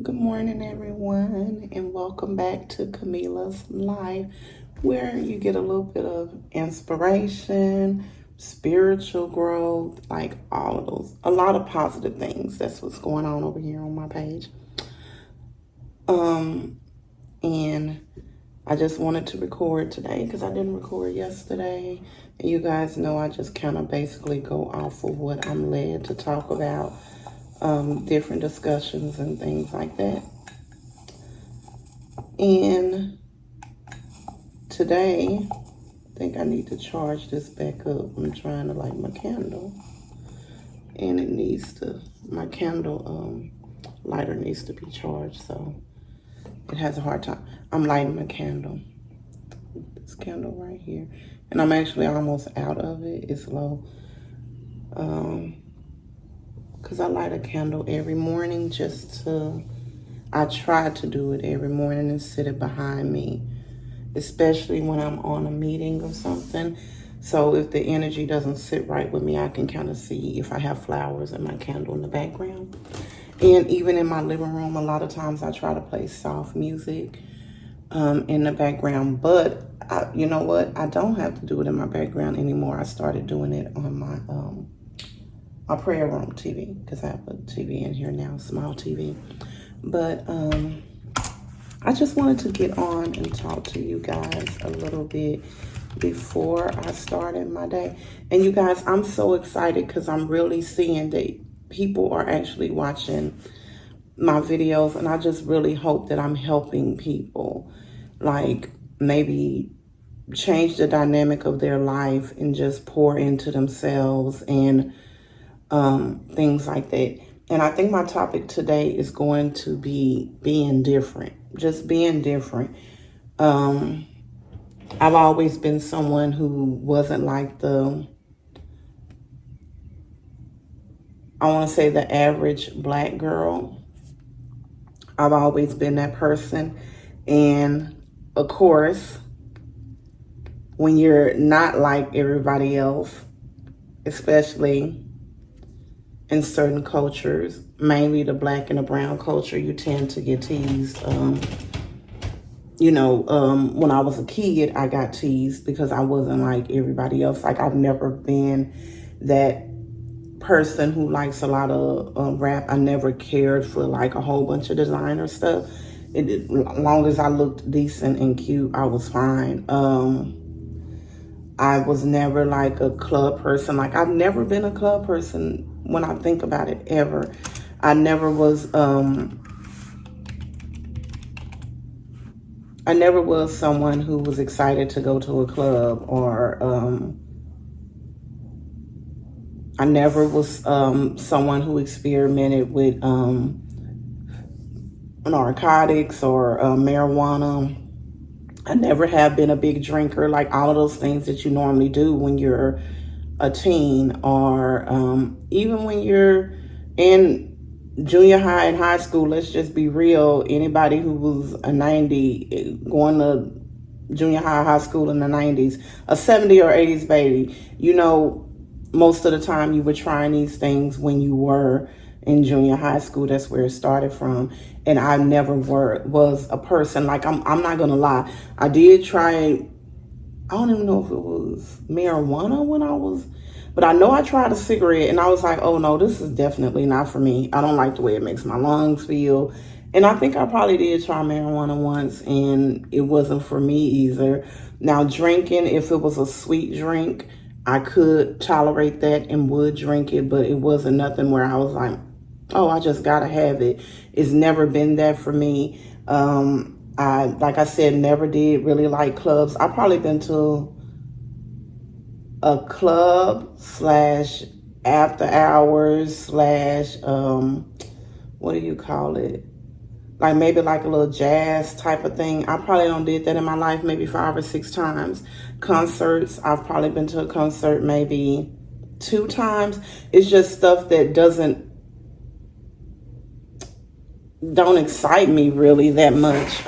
Good morning, everyone, and welcome back to Camila's Life, where you get a little bit of inspiration, spiritual growth, like all of those, a lot of positive things. That's what's going on over here on my page. And I just wanted to record today because I didn't record yesterday. And you guys know I just kind of basically go off of what I'm led to talk about, different discussions and things like that. And today, I think I need to charge this back up. I'm trying to light my candle. And it needs to, my candle lighter needs to be charged, so it has a hard time. I'm lighting my candle. This candle right here. And I'm actually almost out of it. It's low. Because I light a candle every morning I try to do it every morning and sit it behind me, especially when I'm on a meeting or something. So if the energy doesn't sit right with me, I can kind of see if I have flowers in my candle in the background. And even in my living room, a lot of times I try to play soft music in the background. But you know what? I don't have to do it in my background anymore. I started doing it on my prayer room TV, because I have a TV in here now, small TV. But I just wanted to get on and talk to you guys a little bit before I started my day. And you guys, I'm so excited because I'm really seeing that people are actually watching my videos, and I just really hope that I'm helping people, like maybe change the dynamic of their life and just pour into themselves and things like that. And I think my topic today is going to be being different, just being different. I've always been someone who wasn't like I want to say the average black girl. I've always been that person. And of course, when you're not like everybody else, especially in certain cultures, mainly the black and the brown culture, you tend to get teased. When I was a kid, I got teased because I wasn't like everybody else. Like, I've never been that person who likes a lot of rap. I never cared for like a whole bunch of designer stuff. As long as I looked decent and cute, I was fine. I was never like a club person. Like, I've never been a club person when I think about it, ever. I never was someone who was excited to go to a club, or I never was someone who experimented with narcotics or marijuana. I never have been a big drinker, like all of those things that you normally do when you're a teen, or even when you're in junior high and high school. Let's just be real. Anybody who was a 90 going to junior high school in the 90s, a 70 or 80s baby, most of the time you were trying these things when you were in junior high school. That's where it started from. And I never was a person, like, I'm not gonna lie, I did try, I don't even know if it was marijuana but I know I tried a cigarette, and I was like, oh no, this is definitely not for me. I don't like the way it makes my lungs feel. And I think I probably did try marijuana once, and it wasn't for me either. Now, drinking, if it was a sweet drink, I could tolerate that and would drink it, but it wasn't nothing where I was like, oh, I just gotta have it. It's never been that for me. Like I said, never did really like clubs. I've probably been to a club slash after hours slash, what do you call it? Like maybe like a little jazz type of thing. I probably don't did that in my life maybe 5 or 6 times. Concerts, I've probably been to a concert maybe 2 times. It's just stuff that don't excite me really that much.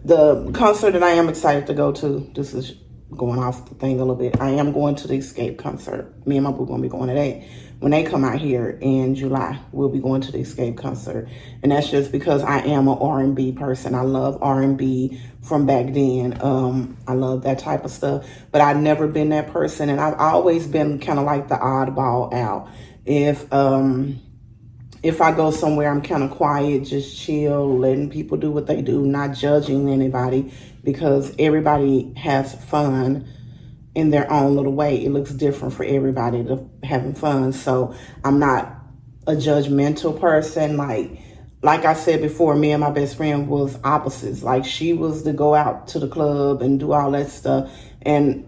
The concert that I am excited to go to, this is going off the thing a little bit. I am going to the Escape concert. Me and my boo gonna be going to that. When they come out here in July, we'll be going to the Escape concert. And that's just because I am an R&B person. I love R&B from back then. I love that type of stuff. But I've never been that person. And I've always been kind of like the oddball out. If I go somewhere, I'm kind of quiet, just chill, letting people do what they do, not judging anybody, because everybody has fun in their own little way. It looks different for everybody to having fun. So I'm not a judgmental person. Like I said before, me and my best friend was opposites. Like, she was to go out to the club and do all that stuff. And,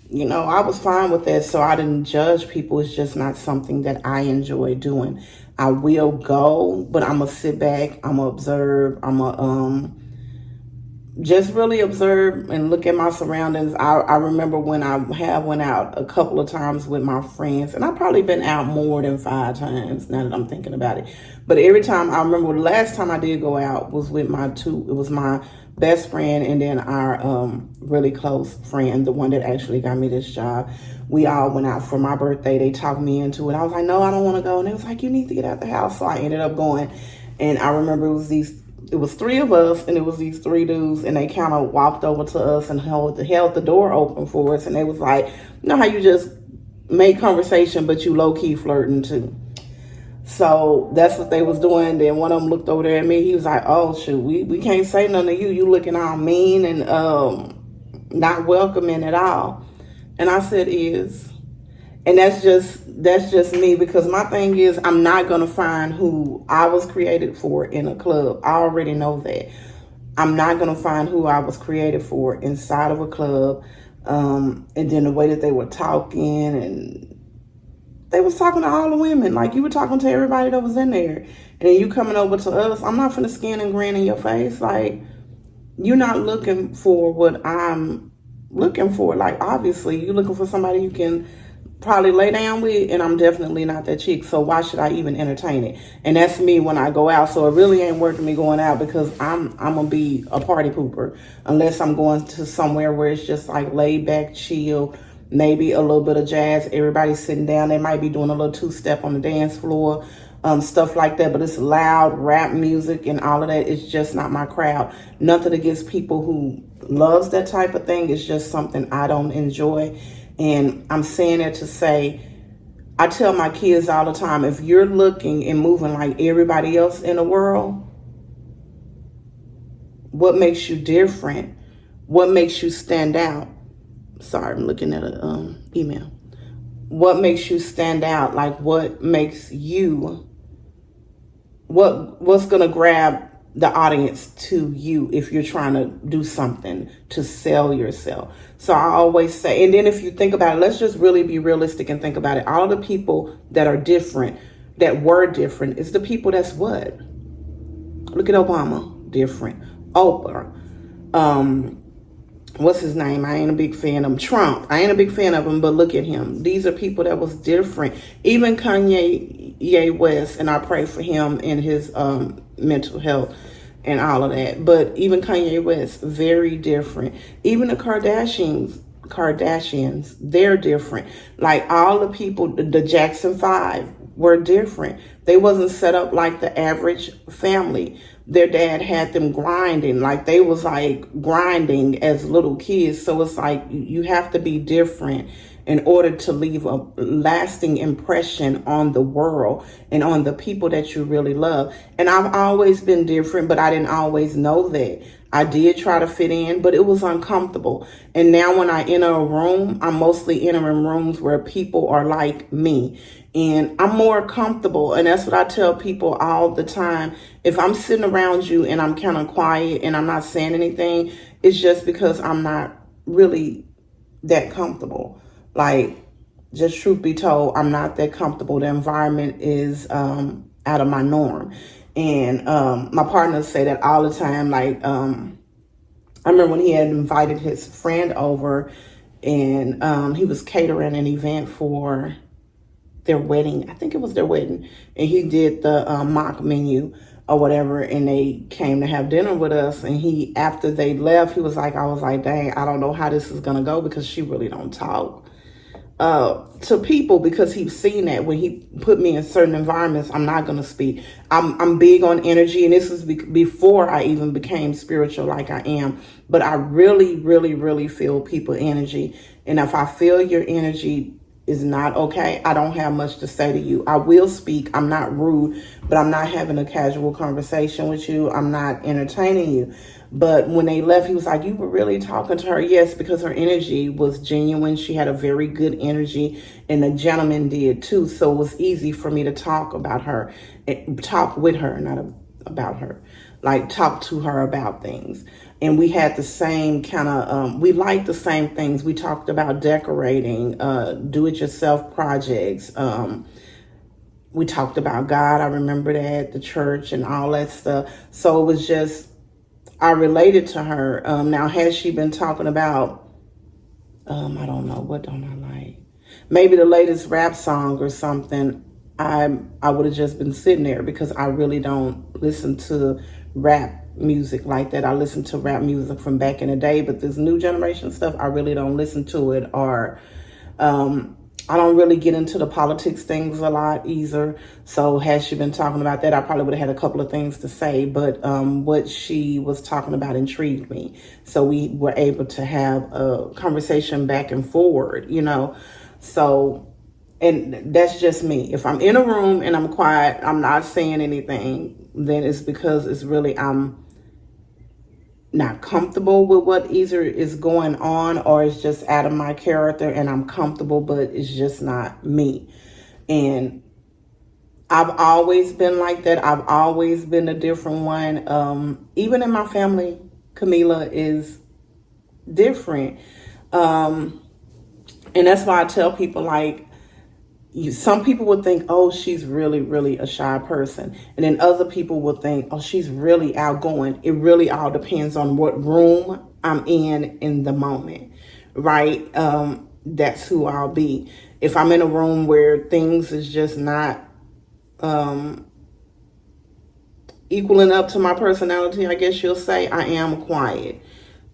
you know, I was fine with that. So I didn't judge people. It's just not something that I enjoy doing. I will go, but I'm going to sit back. I'm going to observe. I'm going to just really observe and look at my surroundings. I remember when I have went out a couple of times with my friends, and I've probably been out more than 5 times now that I'm thinking about it. But every time, I remember the last time I did go out was with it was my best friend and then our really close friend, the one that actually got me this job. We all went out for my birthday. They talked me into it. I was like, no, I don't want to go. And they was like, you need to get out the house. So I ended up going. And I remember it was 3 of us, and it was these 3 dudes, and they kind of walked over to us and held the door open for us. And they was like, you know how you just make conversation, but you low-key flirting too. So that's what they was doing. Then one of them looked over there at me. He was like, oh, shoot, we can't say nothing to you. You looking all mean and not welcoming at all. And I said, is. And that's just me, because my thing is, I'm not going to find who I was created for in a club. I already know that. I'm not going to find who I was created for inside of a club. And then the way that they were talking, and they was talking to all the women. Like, you were talking to everybody that was in there. And then you coming over to us. I'm not finna skin and grin in your face. Like, you're not looking for what I'm looking for. Like, obviously, you're looking for somebody you can probably lay down with, and I'm definitely not that chick. So why should I even entertain it? And that's me when I go out. So it really ain't worth me going out, because I'm gonna be a party pooper unless I'm going to somewhere where it's just like laid back, chill, maybe a little bit of jazz. Everybody's sitting down. They might be doing a little 2-step on the dance floor, stuff like that. But it's loud rap music and all of that. It's just not my crowd. Nothing against people who loves that type of thing. It's just something I don't enjoy. And I'm saying it to say, I tell my kids all the time, if you're looking and moving like everybody else in the world, what makes you different? What makes you stand out? Sorry, I'm looking at an email. What makes you stand out? Like, what makes you, what's going to grab the audience to you if you're trying to do something to sell yourself? So I always say, and then if you think about it, let's just really be realistic and think about it. All the people that are different, that were different, is the people that's what? Look at Obama, different. Oprah, what's his name? I ain't a big fan of him. Trump. I ain't a big fan of him, but look at him. These are people that was different. Even Kanye West, and I pray for him and his mental health and all of that. But even Kanye West, very different. Even the Kardashians, they're different. Like, all the people, the Jackson 5 were different. They wasn't set up like the average family. Their dad had them grinding, like they was like grinding as little kids. So it's like you have to be different in order to leave a lasting impression on the world and on the people that you really love. And I've always been different, but I didn't always know that. I did try to fit in, but it was uncomfortable. And now when I enter a room, I'm mostly entering rooms where people are like me. And I'm more comfortable. And that's what I tell people all the time. If I'm sitting around you and I'm kind of quiet and I'm not saying anything, it's just because I'm not really that comfortable. Like, just truth be told, I'm not that comfortable. The environment is out of my norm. And my partners say that all the time. Like, I remember when he had invited his friend over, and he was catering an event for their wedding. I think it was their wedding. And he did the mock menu or whatever, and they came to have dinner with us, and he, after they left, he was like, I was like, dang, I don't know how this is gonna go, because she really don't talk to people, because he's seen that when he put me in certain environments, I'm not gonna speak. I'm big on energy, and this is before I even became spiritual like I am. But I really, really, really feel people energy, and if I feel your energy is not okay, I don't have much to say to you. I will speak. I'm not rude, but I'm not having a casual conversation with you. I'm not entertaining you. But when they left, he was like, you were really talking to her? Yes, because her energy was genuine. She had a very good energy, and the gentleman did too. So it was easy for me to talk about her, talk with her, not about her, like talk to her about things. And we had the same kind of, we liked the same things. We talked about decorating, do-it-yourself projects. We talked about God. I remember that, the church and all that stuff. So it was just, I related to her. Now, has she been talking about, I don't know, what don't I like? Maybe the latest rap song or something. I would have just been sitting there, because I really don't listen to rap music like that. I listen to rap music from back in the day, but this new generation stuff, I really don't listen to it. Or I don't really get into the politics things a lot either. So had she been talking about that, I probably would have had a couple of things to say. But what she was talking about intrigued me. So we were able to have a conversation back and forward, you know. So, and that's just me. If I'm in a room and I'm quiet, I'm not saying anything, then it's because it's really, I'm not comfortable with what either is going on, or it's just out of my character, and I'm comfortable, but it's just not me. And I've always been like that. I've always been a different one. Even in my family, Camila is different. And that's why I tell people, like, some people would think, oh, she's really, really a shy person. And then other people would think, oh, she's really outgoing. It really all depends on what room I'm in the moment, right? That's who I'll be. If I'm in a room where things is just not equaling up to my personality, I guess you'll say, I am quiet.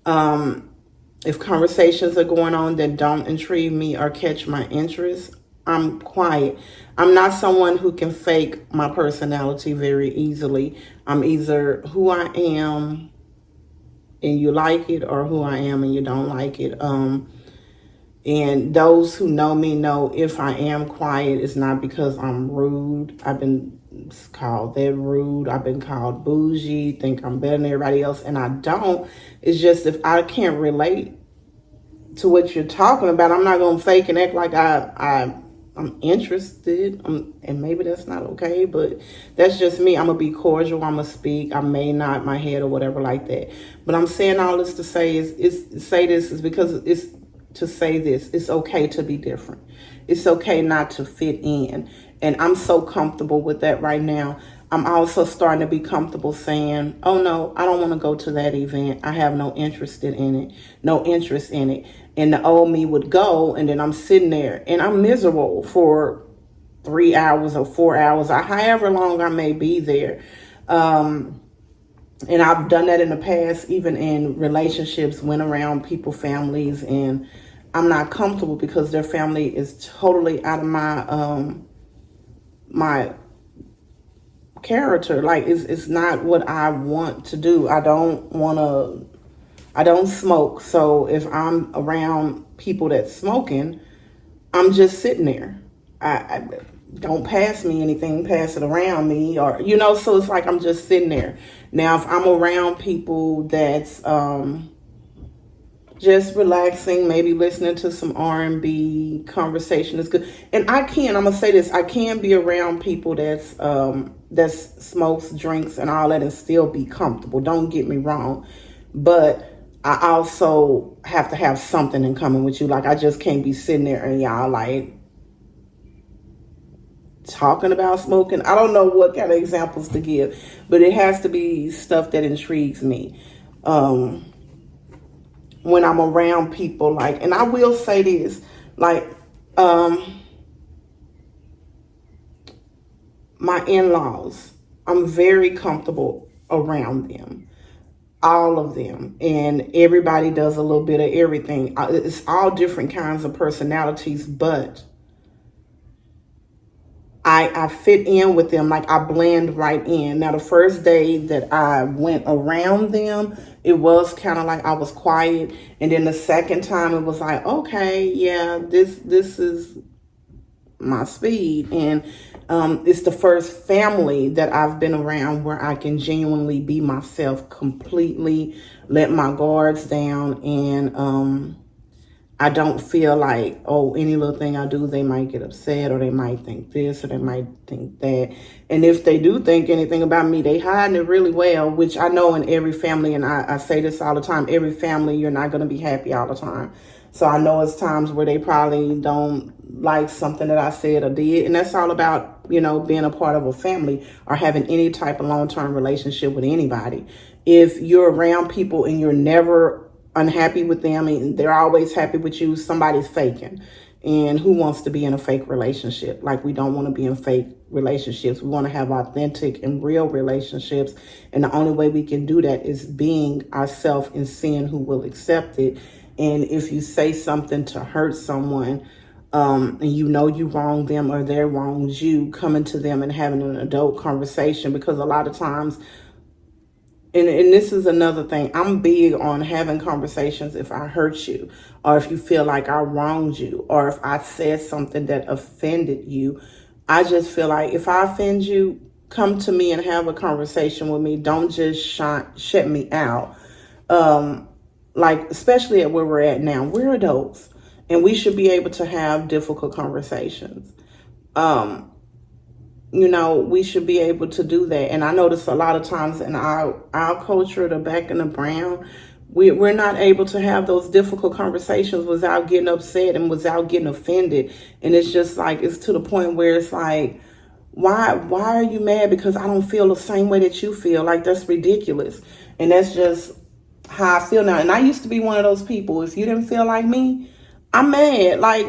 If conversations are going on that don't intrigue me or catch my interest, I'm quiet. I'm not someone who can fake my personality very easily. I'm either who I am and you like it, or who I am and you don't like it. And those who know me know if I am quiet, it's not because I'm rude. I've been called that rude. I've been called bougie, think I'm better than everybody else, and I don't. It's just, if I can't relate to what you're talking about, I'm not going to fake and act like I'm interested, and maybe that's not okay, but that's just me. I'm going to be cordial. I'm going to speak. I may nod my head or whatever like that. But I'm saying all this to say is because it's to say this. It's okay to be different. It's okay not to fit in. And I'm so comfortable with that right now. I'm also starting to be comfortable saying, oh no, I don't want to go to that event. I have no interest in it. And the old me would go, and then I'm sitting there and I'm miserable for 3 hours or 4 hours, or however long I may be there. And I've done that in the past, even in relationships, went around people, families, and I'm not comfortable because their family is totally out of my character. Like, it's not what I want to do. I don't smoke. So if I'm around people that's smoking, I'm just sitting there. I don't pass me anything, pass it around me, or, you know, so it's like I'm just sitting there. Now, if I'm around people that's just relaxing, maybe listening to some R&B, conversation is good. And I'm going to say this, I can be around people that's smokes, drinks, and all that, and still be comfortable. Don't get me wrong. But I also have to have something in common with you. Like, I just can't be sitting there and y'all like talking about smoking. I don't know what kind of examples to give, but it has to be stuff that intrigues me. When I'm around people, like, and I will say this, like, my in-laws, I'm very comfortable around them, all of them, and everybody does a little bit of everything. It's all different kinds of personalities, but I fit in with them, like I blend right in. Now, the first day that I went around them, it was kind of like I was quiet, and then the second time it was like, okay, yeah, this is my speed. And it's the first family that I've been around where I can genuinely be myself completely, let my guards down, and I don't feel like, oh, any little thing I do, they might get upset, or they might think this, or they might think that. And if they do think anything about me, they hide it really well, which I know in every family, and I say this all the time, every family, you're not going to be happy all the time. So I know it's times where they probably don't like something that I said or did. And that's all about, being a part of a family or having any type of long-term relationship with anybody. If you're around people and you're never unhappy with them and they're always happy with you, somebody's faking. And who wants to be in a fake relationship? Like, we don't want to be in fake relationships. We want to have authentic and real relationships. And the only way we can do that is being ourselves and seeing who will accept it. And if you say something to hurt someone, and you wronged them or they wronged you, coming to them and having an adult conversation, because a lot of times, and this is another thing, I'm big on having conversations if I hurt you, or if you feel like I wronged you, or if I said something that offended you. I just feel like if I offend you, come to me and have a conversation with me. Don't just shut me out. Like, especially at where we're at now, we're adults and we should be able to have difficult conversations. We should be able to do that. And I notice a lot of times in our culture, the Black and the brown, we're not able to have those difficult conversations without getting upset and without getting offended. And it's just like, it's to the point where it's like, why are you mad? Because I don't feel the same way that you feel. Like, that's ridiculous. And that's just how I feel now. And I used to be one of those people. If you didn't feel like me, I'm mad. Like,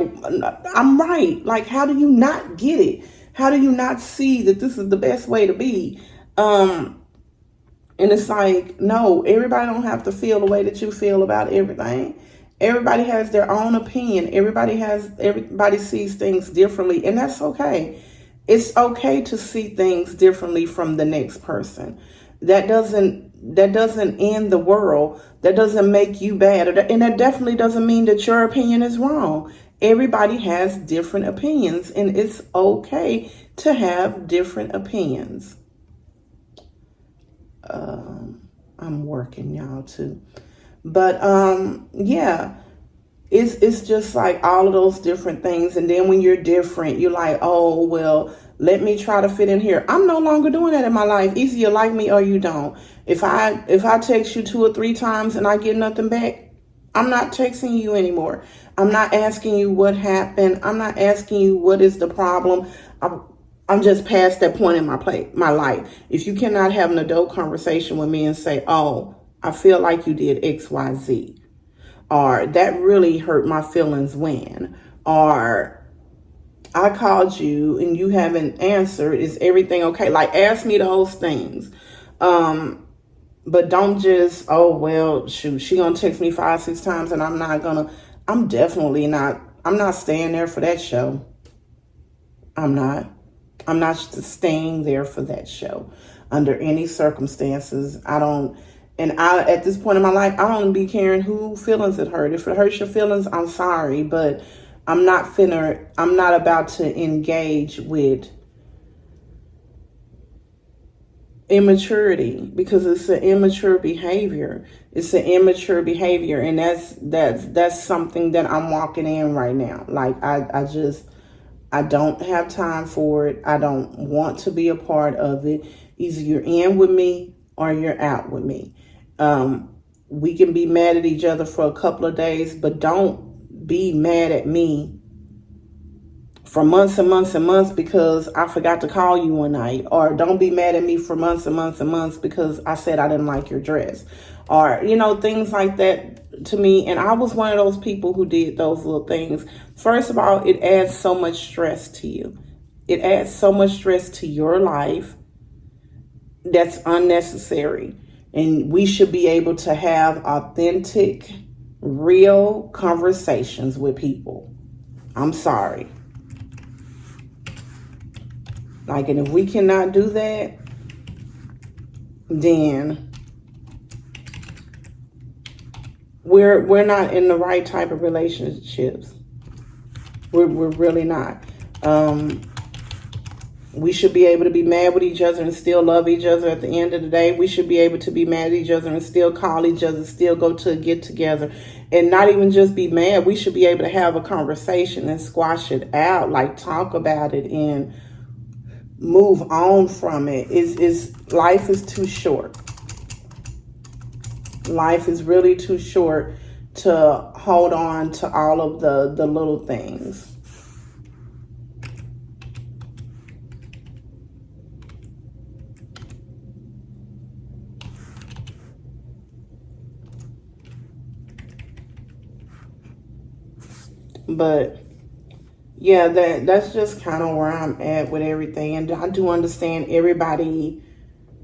I'm right. Like, how do you not get it? How do you not see that this is the best way to be? And it's like, no, everybody don't have to feel the way that you feel about everything. Everybody has their own opinion. Everybody sees things differently, and that's okay. It's okay to see things differently from the next person. That doesn't end the world. That doesn't make you bad. And that definitely doesn't mean that your opinion is wrong. Everybody has different opinions, and it's okay to have different opinions. I'm working, y'all, too. But yeah, it's just like all of those different things. And then when you're different, you're like, oh, well, let me try to fit in here. I'm no longer doing that in my life. Either you like me or you don't. If I text you 2 or 3 times and I get nothing back, I'm not texting you anymore. I'm not asking you what happened. I'm not asking you what is the problem. I'm just past that point in my life. If you cannot have an adult conversation with me and say, oh, I feel like you did X, Y, Z, or that really hurt my feelings when, or I called you and you haven't answered, is everything okay? Like, ask me those things. But don't just, oh, well, shoot, she gonna text me 5, 6 times and I'm not staying there for that show. I'm not staying there for that show under any circumstances. At this point in my life, I don't be caring who feelings it hurt. If it hurts your feelings, I'm sorry, but I'm not about to engage with immaturity, because it's an immature behavior. It's an immature behavior, and that's something that I'm walking in right now. Like, I don't have time for it. I don't want to be a part of it. Either you're in with me or you're out with me. We can be mad at each other for a couple of days, but don't be mad at me for months and months and months because I forgot to call you one night. Or don't be mad at me for months and months and months because I said I didn't like your dress. Or, things like that to me. And I was one of those people who did those little things. First of all, it adds so much stress to you. It adds so much stress to your life. that's unnecessary. And we should be able to have authentic, real conversations with people. I'm sorry. Like, and if we cannot do that, then we're not in the right type of relationships. We're really not. We should be able to be mad with each other and still love each other at the end of the day. We should be able to be mad at each other and still call each other, still go to a get together, and not even just be mad. We should be able to have a conversation and squash it out, like talk about it and move on from it. Life is too short. Life is really too short to hold on to all of the little things. But yeah, that's just kind of where I'm at with everything. And I do understand everybody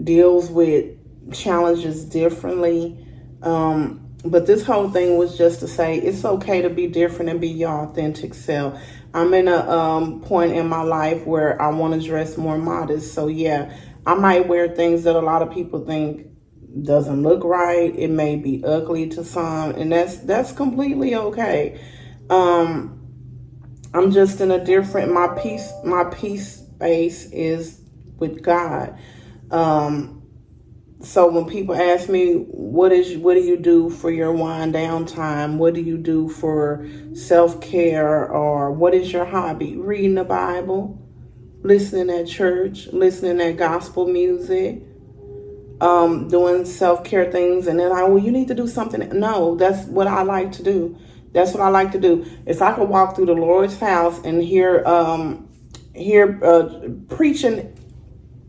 deals with challenges differently. But this whole thing was just to say it's okay to be different and be your authentic self. I'm in a point in my life where I want to dress more modest. So yeah, I might wear things that a lot of people think doesn't look right. It may be ugly to some, and that's completely okay. I'm just in a different, my peace space is with God. So when people ask me, what do you do for your wind down time? What do you do for self-care? Or what is your hobby? Reading the Bible, listening at church, listening at gospel music, doing self-care things. And then well, you need to do something. No, that's what I like to do. That's what I like to do. If I could walk through the Lord's house and hear preaching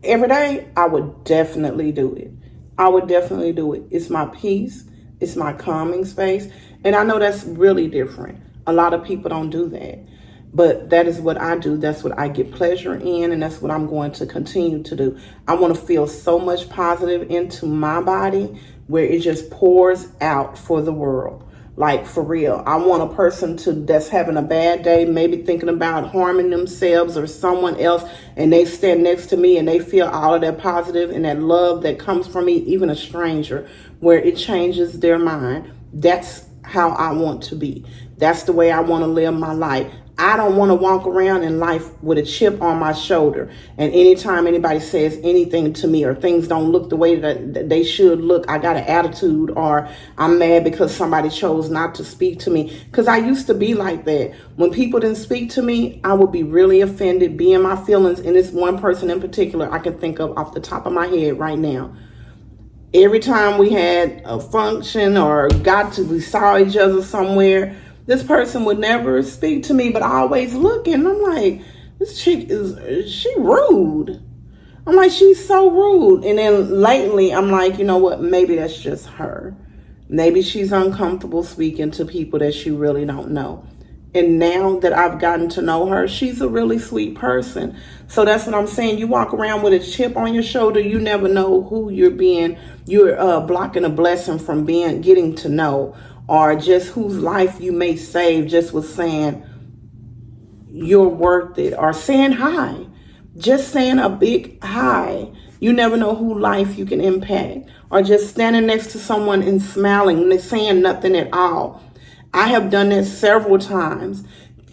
every day, I would definitely do it. I would definitely do it. It's my peace. It's my calming space. And I know that's really different. A lot of people don't do that. But that is what I do. That's what I get pleasure in. And that's what I'm going to continue to do. I want to feel so much positive into my body where it just pours out for the world. Like, for real. I want a person that's having a bad day, maybe thinking about harming themselves or someone else, and they stand next to me and they feel all of that positive and that love that comes from me, even a stranger, where it changes their mind. That's how I want to be. That's the way I want to live my life. I don't want to walk around in life with a chip on my shoulder. And anytime anybody says anything to me or things don't look the way that they should look, I got an attitude or I'm mad because somebody chose not to speak to me. Because I used to be like that. When people didn't speak to me, I would be really offended, be in my feelings. And this one person in particular I can think of off the top of my head right now. Every time we had a function or we saw each other somewhere, this person would never speak to me, but I always look and I'm like, this chick is she rude? I'm like, she's so rude. And then lately I'm like, you know what? Maybe that's just her. Maybe she's uncomfortable speaking to people that she really don't know. And now that I've gotten to know her, she's a really sweet person. So that's what I'm saying. You walk around with a chip on your shoulder, you never know who you're blocking a blessing from getting to know, or just whose life you may save just with saying you're worth it, or saying hi, just saying a big hi. You never know who life you can impact, or just standing next to someone and smiling and saying nothing at all. I have done this several times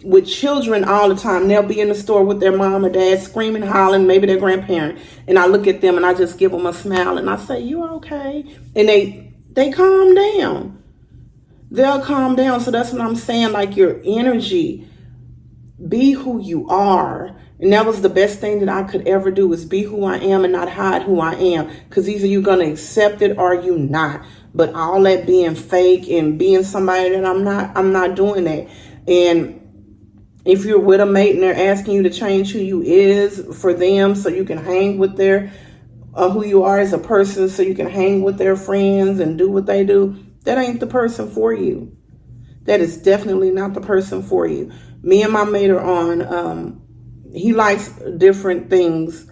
with children all the time. They'll be in the store with their mom or dad screaming, hollering, maybe their grandparent. And I look at them and I just give them a smile and I say, you okay? And they calm down. They'll calm down. So that's what I'm saying. Like, your energy, be who you are. And that was the best thing that I could ever do, is be who I am and not hide who I am. Because either you're going to accept it or you not. But all that being fake and being somebody that I'm not doing that. And if you're with a mate and they're asking you to change who you is for them so you can hang with who you are as a person, so you can hang with their friends and do what they do, that ain't the person for you. That is definitely not the person for you. Me and my mate are on, he likes different things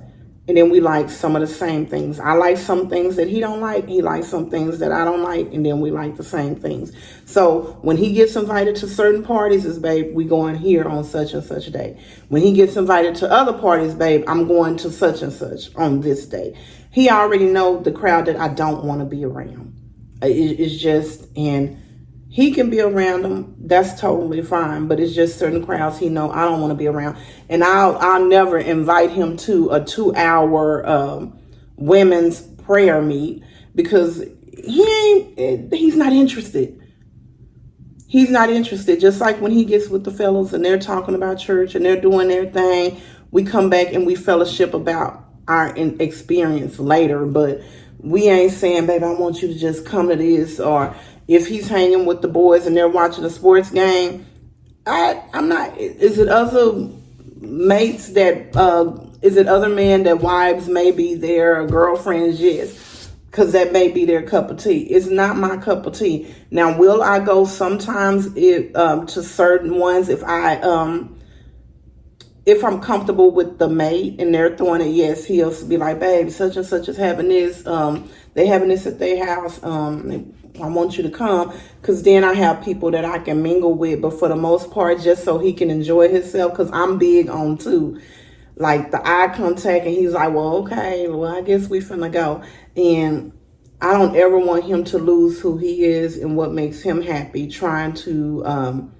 And then we like some of the same things. I like some things that he don't like. He likes some things that I don't like. And then we like the same things. So when he gets invited to certain parties, it's, babe, we going here on such and such day. When he gets invited to other parties, babe, I'm going to such and such on this day. He already know the crowd that I don't want to be around. It's just, and he can be around them. That's totally fine. But it's just certain crowds he know I don't want to be around. And I'll never invite him to a 2-hour women's prayer meet because he's not interested. He's not interested. Just like when he gets with the fellows and they're talking about church and they're doing their thing, we come back and we fellowship about our experience later. But we ain't saying, baby, I want you to just come to this. Or if he's hanging with the boys and they're watching a sports game, I'm not. Is it other mates that, is it other men that wives may be there or girlfriends? Yes, because that may be their cup of tea. It's not my cup of tea. Now, will I go sometimes to certain ones if I'm comfortable with the mate and they're throwing it? Yes, he'll be like, babe, such and such is having this. They having this at their house. I want you to come, because then I have people that I can mingle with. But for the most part, just so he can enjoy himself, because I'm big on too, like the eye contact. And he's like, well, okay, well, I guess we finna go. And I don't ever want him to lose who he is and what makes him happy, trying to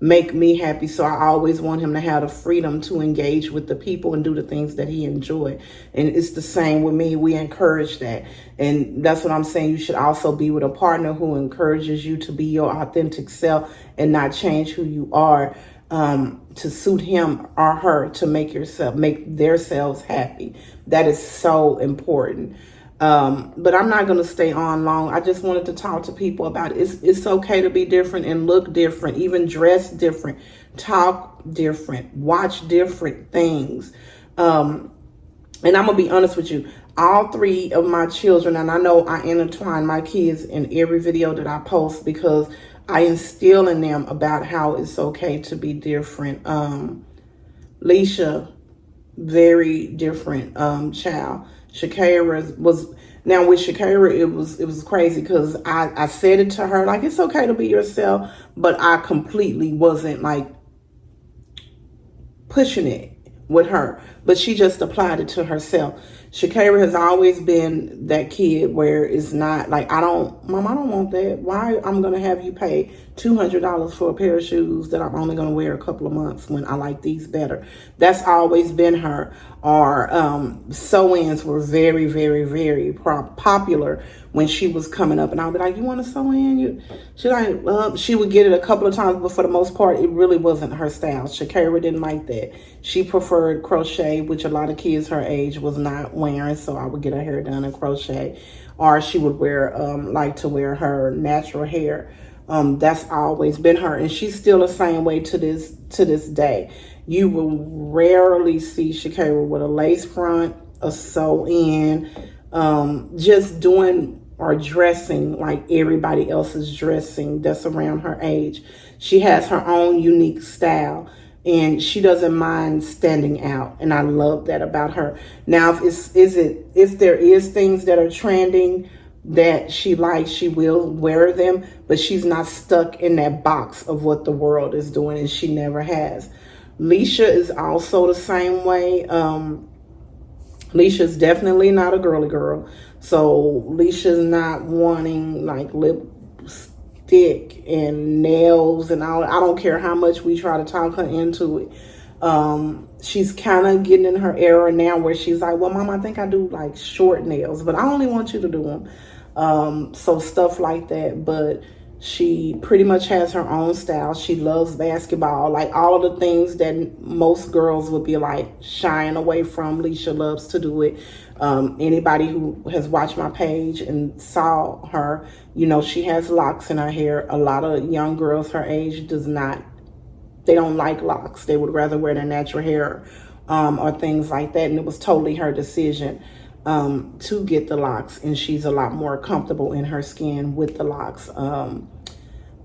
make me happy. So I always want him to have the freedom to engage with the people and do the things that he enjoy. And it's the same with me. We encourage that. And that's what I'm saying. You should also be with a partner who encourages you to be your authentic self and not change who you are to suit him or her, to make themselves happy. That is so important. But I'm not going to stay on long. I just wanted to talk to people about it. It's okay to be different and look different, even dress different, talk different, watch different things. And I'm going to be honest with you. All 3 of my children, and I know I intertwine my kids in every video that I post because I instill in them about how it's okay to be different. Leisha, very different child. Shakira was, now with Shakira, it was crazy because I said it to her, like, it's okay to be yourself, but I completely wasn't like pushing it with her, but she just applied it to herself. Shakira has always been that kid where it's not like, Mom, I don't want that. Why I'm going to have you pay $200 for a pair of shoes that I'm only going to wear a couple of months when I like these better? That's always been her. Or sew-ins were very, very, very popular when she was coming up. And I'll be like, you want to sew in? She would get it a couple of times, but for the most part, it really wasn't her style. Shakira didn't like that. She preferred crochet, which a lot of kids her age was not wearing. So I would get her hair done in crochet. Or she would like to wear her natural hair. That's always been her. And she's still the same way to this day. You will rarely see Shakira with a lace front, a sew-in, just doing or dressing like everybody else is dressing that's around her age. She has her own unique style, and she doesn't mind standing out, and I love that about her. Now, if there is things that are trending that she likes, she will wear them, but she's not stuck in that box of what the world is doing, and she never has. Leisha is also the same way. Leisha's definitely not a girly girl. So Leisha's not wanting like lipstick and nails and all. I don't care how much we try to talk her into it. She's kind of getting in her era now where she's like, well, Mom, I think I do like short nails, but I only want you to do them. So stuff like that. But she pretty much has her own style. She loves basketball. Like all of the things that most girls would be like shying away from, Leisha loves to do it. Anybody who has watched my page and saw her, you know, she has locks in her hair. A lot of young girls her age they don't like locks. They would rather wear their natural hair or things like that. And it was totally her decision to get the locks, and she's a lot more comfortable in her skin with the locks.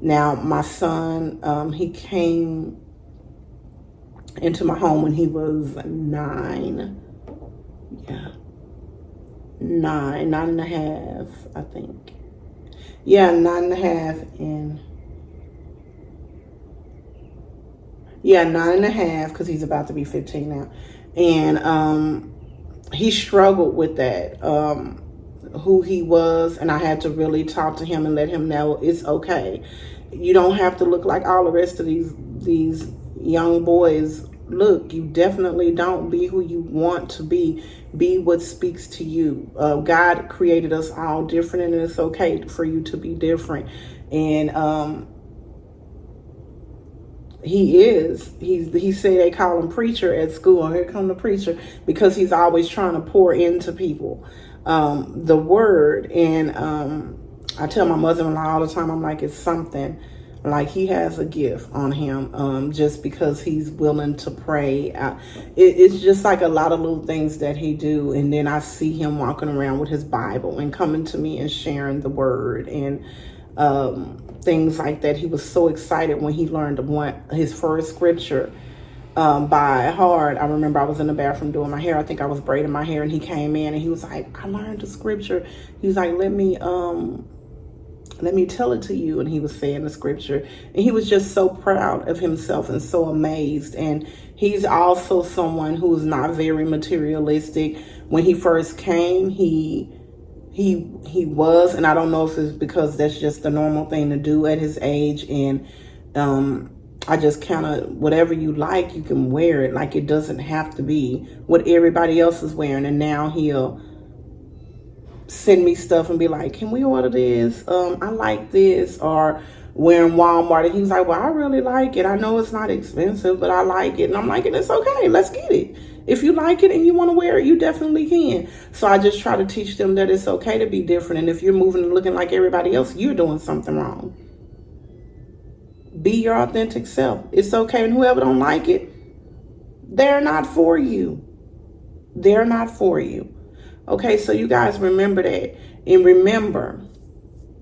Now my son, he came into my home when he was 9, Yeah. 9.5, I think. Yeah, 9.5 and yeah, 9.5 because he's about to be 15 now. And he struggled with that, who he was, and I had to really talk to him and let him know it's okay. You don't have to look like all the rest of these young boys look. You definitely don't. Be who you want to be. Be what speaks to you. God created us all different, and it's okay for you to be different. And he said they call him preacher at school. Here come the preacher, because he's always trying to pour into people the word. And I tell my mother-in-law all the time, I'm like, it's something like he has a gift on him, just because he's willing to pray. It's just like a lot of little things that he do. And then I see him walking around with his Bible and coming to me and sharing the word and things like that. He was so excited when he learned his first scripture by heart. I remember I was in the bathroom doing my hair. I think I was braiding my hair, and he came in and he was like, I learned the scripture. He was like, let me tell it to you. And he was saying the scripture, and he was just so proud of himself and so amazed. And he's also someone who's not very materialistic. When he first came, he was, and I don't know if it's because that's just the normal thing to do at his age. And I just kind of, whatever you like, you can wear it. Like, it doesn't have to be what everybody else is wearing. And now he'll send me stuff and be like, can we order this? I like this. Or wearing Walmart, and he was like, well, I really like it. I know it's not expensive, but I like it. And I'm like, it's okay, let's get it. If you like it and you want to wear it, you definitely can. So I just try to teach them that it's okay to be different. And if you're moving and looking like everybody else, you're doing something wrong. Be your authentic self. It's okay. And whoever don't like it, they're not for you. They're not for you. Okay, so you guys remember that. And remember,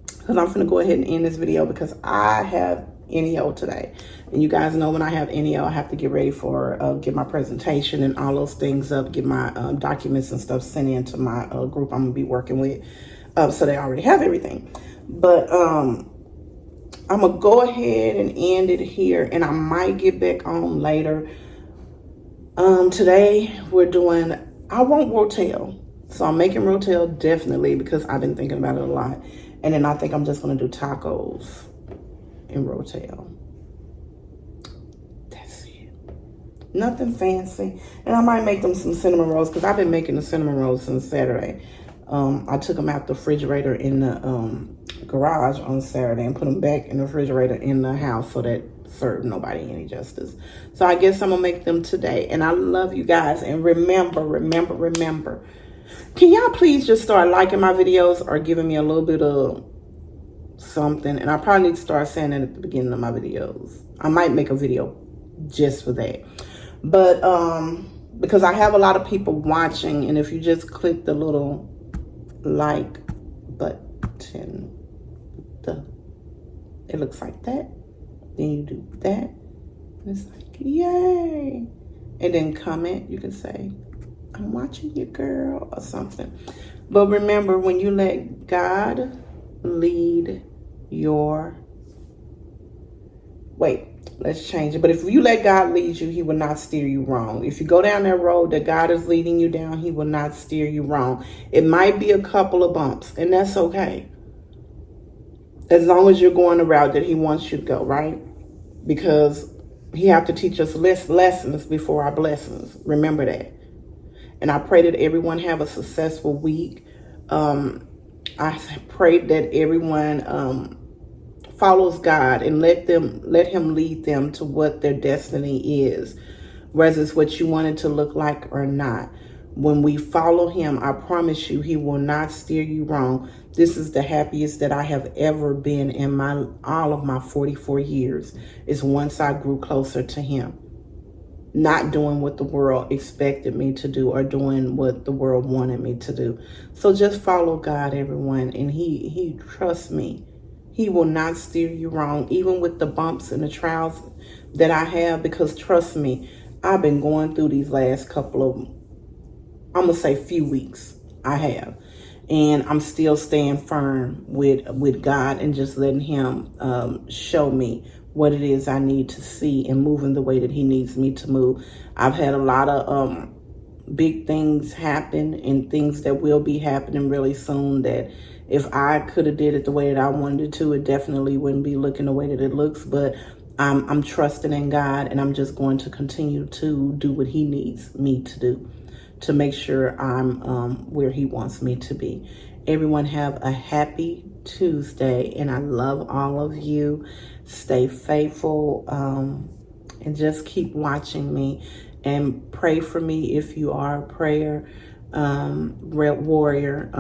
because I'm going to go ahead and end this video, because I have NEO today. And you guys know when I have NEO, I have to get ready for, get my presentation and all those things up, get my documents and stuff sent into my group I'm going to be working with. So they already have everything. But I'm going to go ahead and end it here, and I might get back on later. Today we're doing, I want Rotel. So I'm making Rotel definitely, because I've been thinking about it a lot. And then I think I'm just going to do tacos and Rotel. That's it. Nothing fancy. And I might make them some cinnamon rolls, because I've been making the cinnamon rolls since Saturday. I took them out the refrigerator in the garage on Saturday and put them back in the refrigerator in the house, so that served nobody any justice. So I guess I'm going to make them today. And I love you guys. And remember, can y'all please just start liking my videos or giving me a little bit of something? And I probably need to start saying that at the beginning of my videos. I might make a video just for that. But because I have a lot of people watching, and if you just click the little like button, it looks like that. Then you do that, and it's like, yay. And then comment, you can say, I'm watching you, girl, or something. But remember, when you let God lead your, let's change it. But if you let God lead you, he will not steer you wrong. If you go down that road that God is leading you down, he will not steer you wrong. It might be a couple of bumps, and that's okay. As long as you're going the route that he wants you to go, right? Because he have to teach us lessons before our blessings. Remember that. And I pray that everyone have a successful week. I pray that everyone follows God and let him lead them to what their destiny is, whether it's what you want it to look like or not. When we follow him, I promise you, he will not steer you wrong. This is the happiest that I have ever been in all of my 44 years, is once I grew closer to him. Not doing what the world expected me to do or doing what the world wanted me to do. So just follow God, everyone. And he trusts me. He will not steer you wrong, even with the bumps and the trials that I have, because trust me, I've been going through these last couple of I'm gonna say few weeks. I have. And I'm still staying firm with God and just letting him show me what it is I need to see and moving the way that he needs me to move. I've had a lot of big things happen and things that will be happening really soon that if I could have did it the way that I wanted to, it definitely wouldn't be looking the way that it looks. But I'm trusting in God, and I'm just going to continue to do what he needs me to do to make sure I'm where he wants me to be. Everyone have a happy Tuesday, and I love all of you. Stay faithful, and just keep watching me, and pray for me if you are a prayer warrior.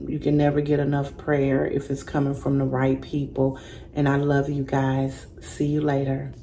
You can never get enough prayer if it's coming from the right people. And I love you guys. See you later.